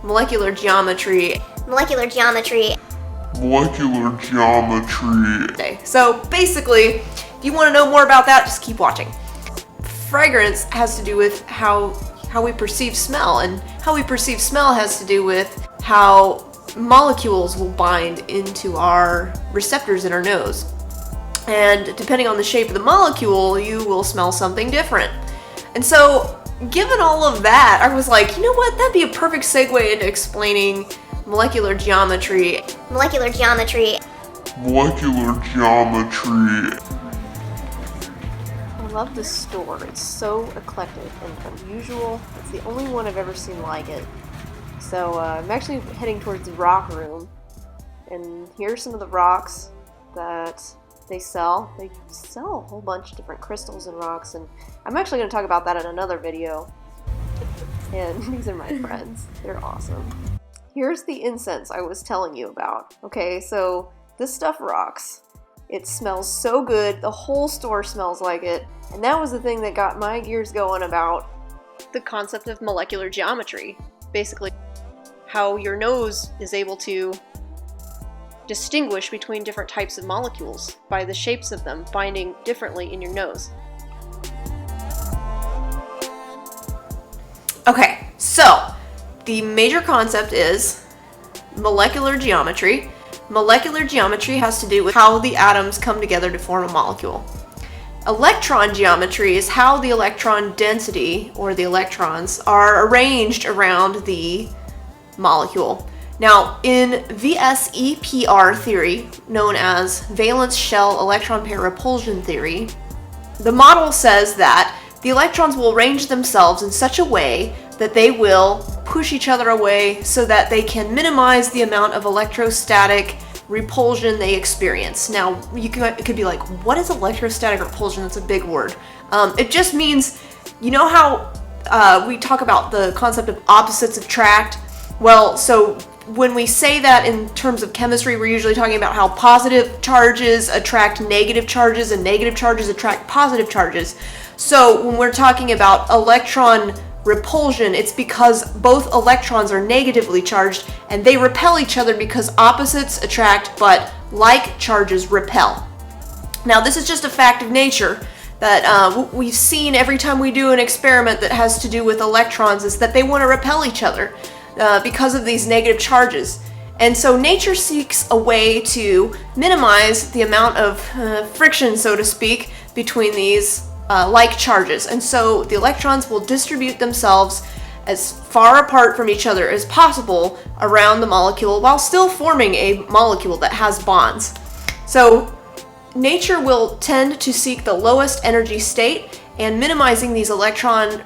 molecular geometry. Molecular geometry. Molecular geometry. Okay, so basically, if you want to know more about that, just keep watching. Fragrance has to do with how we perceive smell, and how we perceive smell has to do with how molecules will bind into our receptors in our nose. And depending on the shape of the molecule, you will smell something different. And so, given all of that, I was like, you know what, that'd be a perfect segue into explaining molecular geometry. Molecular geometry. Molecular geometry. I love this store. It's so eclectic and unusual. It's the only one I've ever seen like it. So I'm actually heading towards the rock room, and here's some of the rocks that they sell. They sell a whole bunch of different crystals and rocks, and I'm actually going to talk about that in another video. And these are my friends. They're awesome. Here's the incense I was telling you about. Okay, so this stuff rocks. It smells so good. The whole store smells like it. And that was the thing that got my gears going about the concept of molecular geometry. Basically, how your nose is able to distinguish between different types of molecules by the shapes of them binding differently in your nose. Okay, so the major concept is molecular geometry. Molecular geometry has to do with how the atoms come together to form a molecule. Electron geometry is how the electron density, or the electrons, are arranged around the molecule. Now, in VSEPR theory, known as Valence shell electron pair repulsion theory, the model says that the electrons will arrange themselves in such a way that they will push each other away so that they can minimize the amount of electrostatic repulsion they experience. Now, it could be like, what is electrostatic repulsion? That's a big word. It just means, you know how we talk about the concept of opposites attract? Well, so when we say that in terms of chemistry, we're usually talking about how positive charges attract negative charges and negative charges attract positive charges. So when we're talking about electron repulsion, it's because both electrons are negatively charged and they repel each other because opposites attract but like charges repel. Now, this is just a fact of nature that we've seen every time we do an experiment that has to do with electrons, is that they want to repel each other because of these negative charges. And so nature seeks a way to minimize the amount of friction, so to speak, between these like charges. And so the electrons will distribute themselves as far apart from each other as possible around the molecule while still forming a molecule that has bonds. So nature will tend to seek the lowest energy state, and minimizing these electron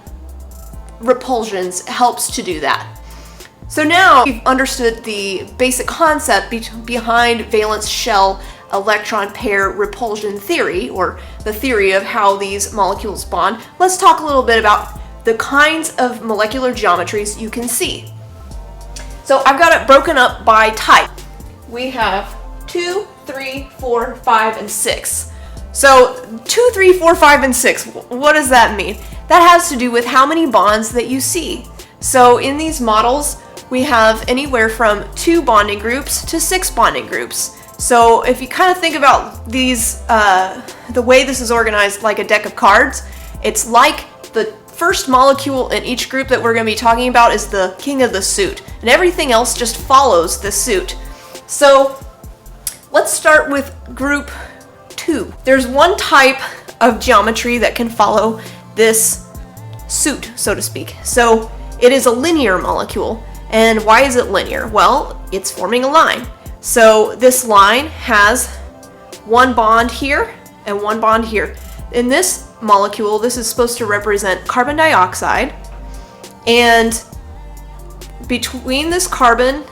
repulsions helps to do that. So now we've understood the basic concept behind valence shell electron pair repulsion theory, or the theory of how these molecules bond. Let's talk a little bit about the kinds of molecular geometries you can see. So I've got it broken up by type. We have 2, 3, 4, 5, and 6. So 2, 3, 4, 5, and 6, what does that mean? That has to do with how many bonds that you see. So in these models, we have anywhere from 2 bonding groups to 6 bonding groups. So if you kind of think about these, the way this is organized like a deck of cards, it's like the first molecule in each group that we're going to be talking about is the king of the suit, and everything else just follows the suit. So let's start with group 2. There's one type of geometry that can follow this suit, so to speak. So it is a linear molecule. And why is it linear? Well, it's forming a line. So this line has one bond here and one bond here. In this molecule, this is supposed to represent carbon dioxide, and between this carbon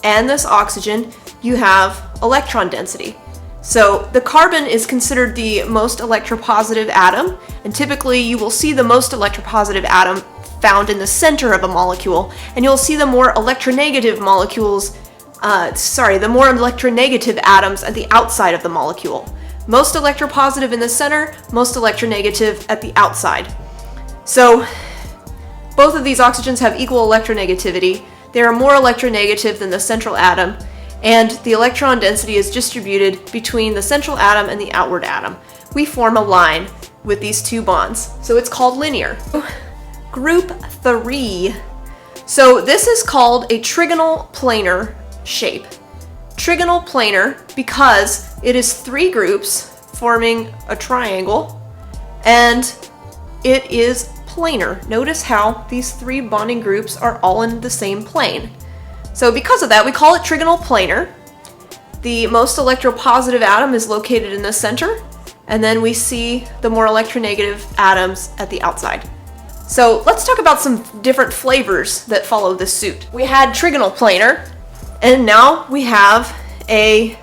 and this oxygen, you have electron density. So the carbon is considered the most electropositive atom, and typically you will see the most electropositive atom found in the center of a molecule, and you'll see the more electronegative molecules, the more electronegative atoms at the outside of the molecule. Most electropositive in the center, most electronegative at the outside. So both of these oxygens have equal electronegativity. They are more electronegative than the central atom, and the electron density is distributed between the central atom and the outward atom. We form a line with these two bonds, so it's called linear. Group 3. So this is called a trigonal planar shape. Trigonal planar because it is 3 groups forming a triangle, and it is planar. Notice how these 3 bonding groups are all in the same plane. So because of that, we call it trigonal planar. The most electropositive atom is located in the center, and then we see the more electronegative atoms at the outside. So let's talk about some different flavors that follow this suit. We had trigonal planar, and now we have a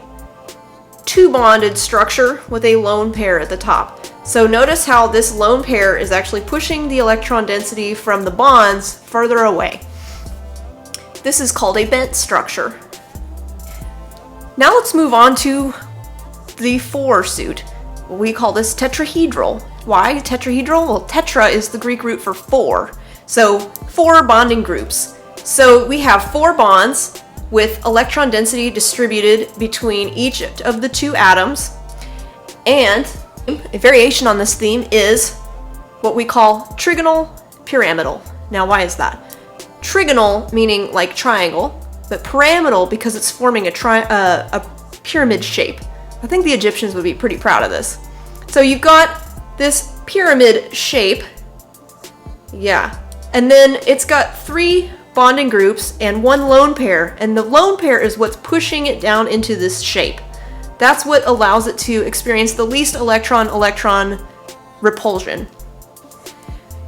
2-bonded structure with a lone pair at the top. So notice how this lone pair is actually pushing the electron density from the bonds further away. This is called a bent structure. Now let's move on to the 4 suit. We call this tetrahedral. Why tetrahedral? Well, tetra is the Greek root for 4. So 4 bonding groups. So we have 4 bonds with electron density distributed between each of the 2 atoms. And a variation on this theme is what we call trigonal pyramidal. Now, why is that? Trigonal meaning like triangle, but pyramidal because it's forming a pyramid shape. I think the Egyptians would be pretty proud of this. So you've got this pyramid shape, yeah, and then it's got 3 bonding groups and 1 lone pair, and the lone pair is what's pushing it down into this shape. That's what allows it to experience the least electron-electron repulsion.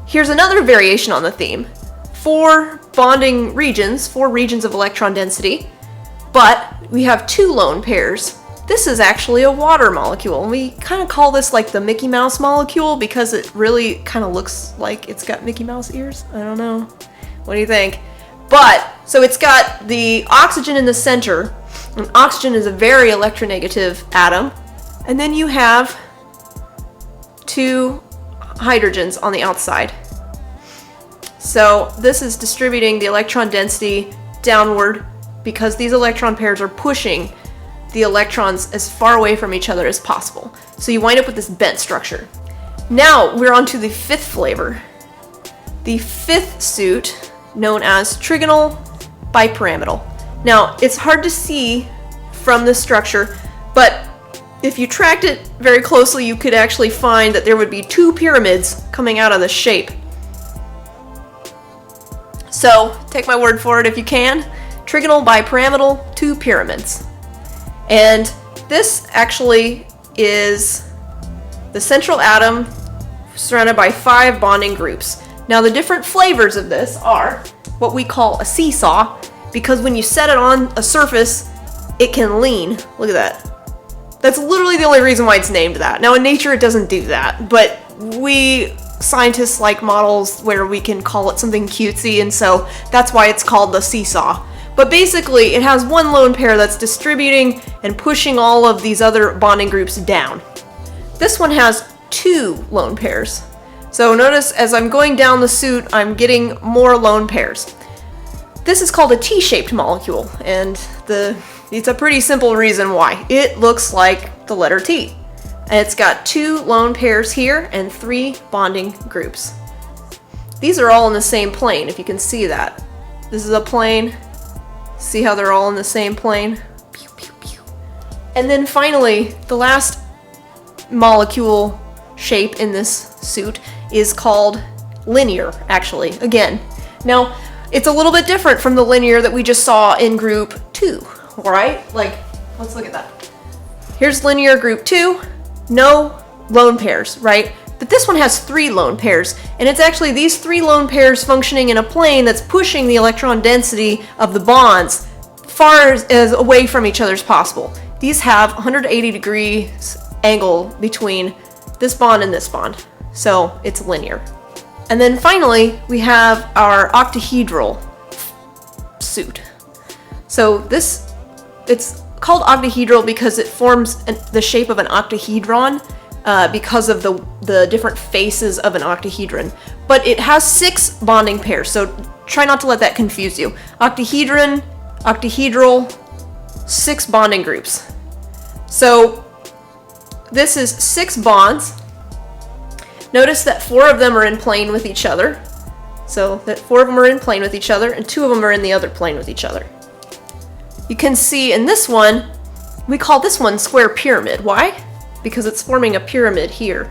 Here's another variation on the theme. 4 bonding regions, 4 regions of electron density, but we have 2 lone pairs. This is actually a water molecule, and we kind of call this like the Mickey Mouse molecule because it really kind of looks like it's got Mickey Mouse ears. I don't know. What do you think? But, so it's got the oxygen in the center, and oxygen is a very electronegative atom, and then you have 2 hydrogens on the outside. So this is distributing the electron density downward because these electron pairs are pushing the electrons as far away from each other as possible. So you wind up with this bent structure. Now we're on to the 5th flavor. The 5th suit, known as Trigonal Bipyramidal. Now, it's hard to see from this structure, but if you tracked it very closely, you could actually find that there would be 2 pyramids coming out of the shape. So, take my word for it if you can. Trigonal Bipyramidal, 2 pyramids. And this actually is the central atom surrounded by 5 bonding groups. Now, the different flavors of this are what we call a seesaw, because when you set it on a surface, it can lean. Look at that. That's literally the only reason why it's named that. Now, in nature, it doesn't do that, but we scientists like models where we can call it something cutesy, and so that's why it's called the seesaw. But basically, it has 1 lone pair that's distributing and pushing all of these other bonding groups down. This one has 2 lone pairs. So notice as I'm going down the suit, I'm getting more lone pairs. This is called a T-shaped molecule, and it's a pretty simple reason why. It looks like the letter T. And it's got 2 lone pairs here and 3 bonding groups. These are all in the same plane, if you can see that. This is a plane. See how they're all in the same plane? Pew, pew, pew. And then finally, the last molecule shape in this suit is called linear, actually, again. Now, it's a little bit different from the linear that we just saw in group 2, right? Like, let's look at that. Here's linear group 2, no lone pairs, right? But this one has 3 lone pairs, and it's actually these 3 lone pairs functioning in a plane that's pushing the electron density of the bonds far as away from each other as possible. These have 180 degrees angle between this bond and this bond, so it's linear. And then finally, we have our octahedral suit. So it's called octahedral because it forms the shape of an octahedron because of the different faces of an octahedron. But it has 6 bonding pairs. So try not to let that confuse you. Octahedron, octahedral, 6 bonding groups. So this is 6 bonds. Notice that 4 of them are in plane with each other. So that 4 of them are in plane with each other and 2 of them are in the other plane with each other. You can see in this one, we call this one square pyramid. Why? Because it's forming a pyramid here.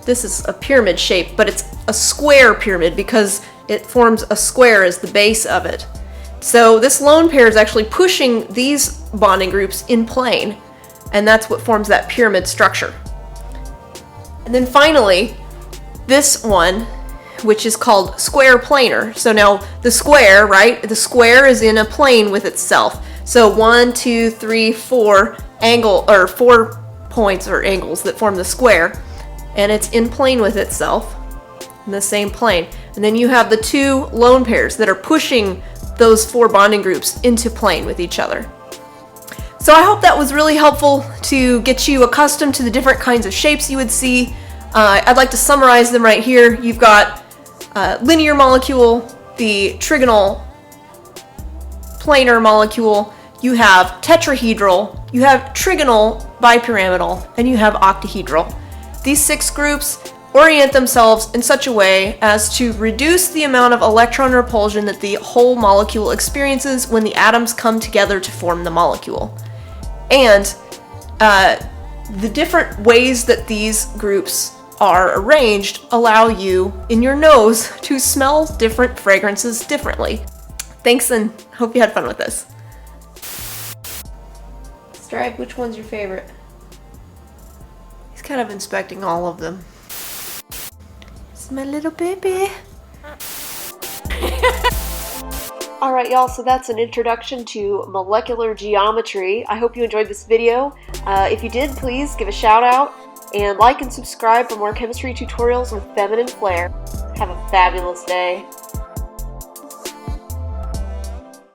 This is a pyramid shape, but it's a square pyramid because it forms a square as the base of it. So this lone pair is actually pushing these bonding groups in plane, and that's what forms that pyramid structure. And then finally, this one, which is called square planar. So now the square, right? The square is in a plane with itself. So 1, 2, 3, 4 4 points or angles that form the square, and it's in plane with itself in the same plane. And then you have the 2 lone pairs that are pushing those 4 bonding groups into plane with each other. So I hope that was really helpful to get you accustomed to the different kinds of shapes you would see. I'd like to summarize them right here. You've got linear molecule, the trigonal planar molecule, you have tetrahedral, you have trigonal bipyramidal, and you have octahedral. These 6 groups orient themselves in such a way as to reduce the amount of electron repulsion that the whole molecule experiences when the atoms come together to form the molecule. And the different ways that these groups are arranged allow you, in your nose, to smell different fragrances differently. Thanks, and hope you had fun with this. Stripe, which one's your favorite? He's kind of inspecting all of them. It's my little baby. Alright y'all, so that's an introduction to molecular geometry. I hope you enjoyed this video. If you did, please give a shout out and like and subscribe for more chemistry tutorials with feminine flair. Have a fabulous day.